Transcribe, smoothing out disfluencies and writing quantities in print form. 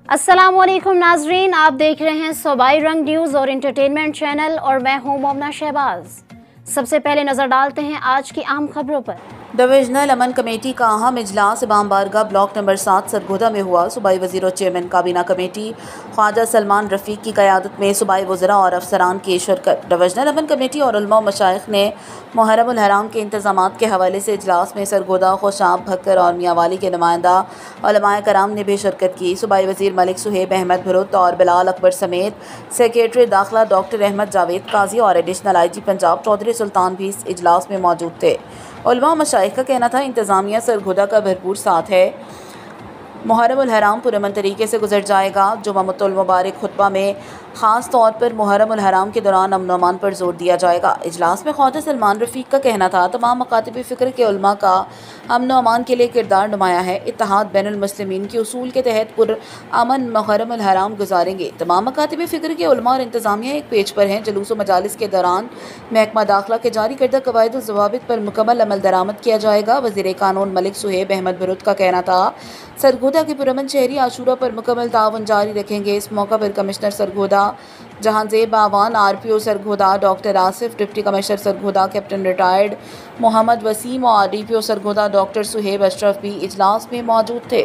अस्सलामुअलैकुम नाजरीन, आप देख रहे हैं सूबाई रंग न्यूज़ और इंटरटेनमेंट चैनल और मैं हूं मोमना शहबाज। सबसे पहले नजर डालते हैं आज की अहम खबरों पर। डिविजनल अमन कमेटी का अहम इजलास इमाम बारगाह ब्लॉक नंबर 7 सरगोदा में हुआ। सूबाई वज़ीर और चेयरमैन काबीना कमेटी ख्वाजा सलमान रफ़ीक की क़यादत में सूबाई वज़रा और अफसरान की शिरकत। डिविजनल अमन कमेटी और उलमा मशाइख ने मुहर्रम उल हराम के इंतज़ामात के हवाले से इजलास में सरगोदा, खुशाब, भक्कर और मियांवाली के नुमाइंदा उलमाए कराम ने भी शिरकत की। सूबाई वज़ीर मलिक सुहेब अहमद भुरुत और बिलाल अकबर समेत सेक्रेटरी दाखिला डॉक्टर अहमद जावेद काजी और एडिशनल IG पंजाब चौधरी सुल्तान भी इस इजलास में मौजूद थे। उलमा मशाइख का कहना था इंतज़ामिया सरगोदा का भरपूर साथ है। मुहर्रम उल हराम पुरअमन तरीके से गुजर जाएगा। जुम्मतुल मुबारक खुतबा में ख़ास तौर पर मुहर्रम उल हराम के दौरान अमन अमान पर जोर दिया जाएगा। इजलास में ख्वाजा सलमान रफ़ीक का कहना था तमाम मकातिब फ़िक्र के उलमा का अमन अमान के लिए किरदार नुमाया है। इत्तेहाद बैनुल मुस्लिमीन के उसूल के तहत पुरअमन मुहर्रम उल हराम गुजारेंगे। तमाम मकातिब फ़िक्र के उलमा और इंतज़ामिया एक पेज पर हैं। जुलूस व मजालिस के दौरान महकमा दाखिला के जारी करदा कवायद व ज़वाबित पर मुकम्मल अमल दरामद किया जाएगा। वज़ीर कानून मलिक सुहेब अहमद भुरुत का कहना था सरगोदा के पुरअमन शहरी आशूरा पर मुकम्मल ताउन जारी रखेंगे। इस मौका पर commissioner Sargodha Jahanzeb Awan, RPO Sargodha doctor Asif, deputy commissioner Sargodha captain retired Mohammad Waseem और DPO सरगोदा डॉक्टर सुहेब अशरफ भी इजलास में मौजूद थे।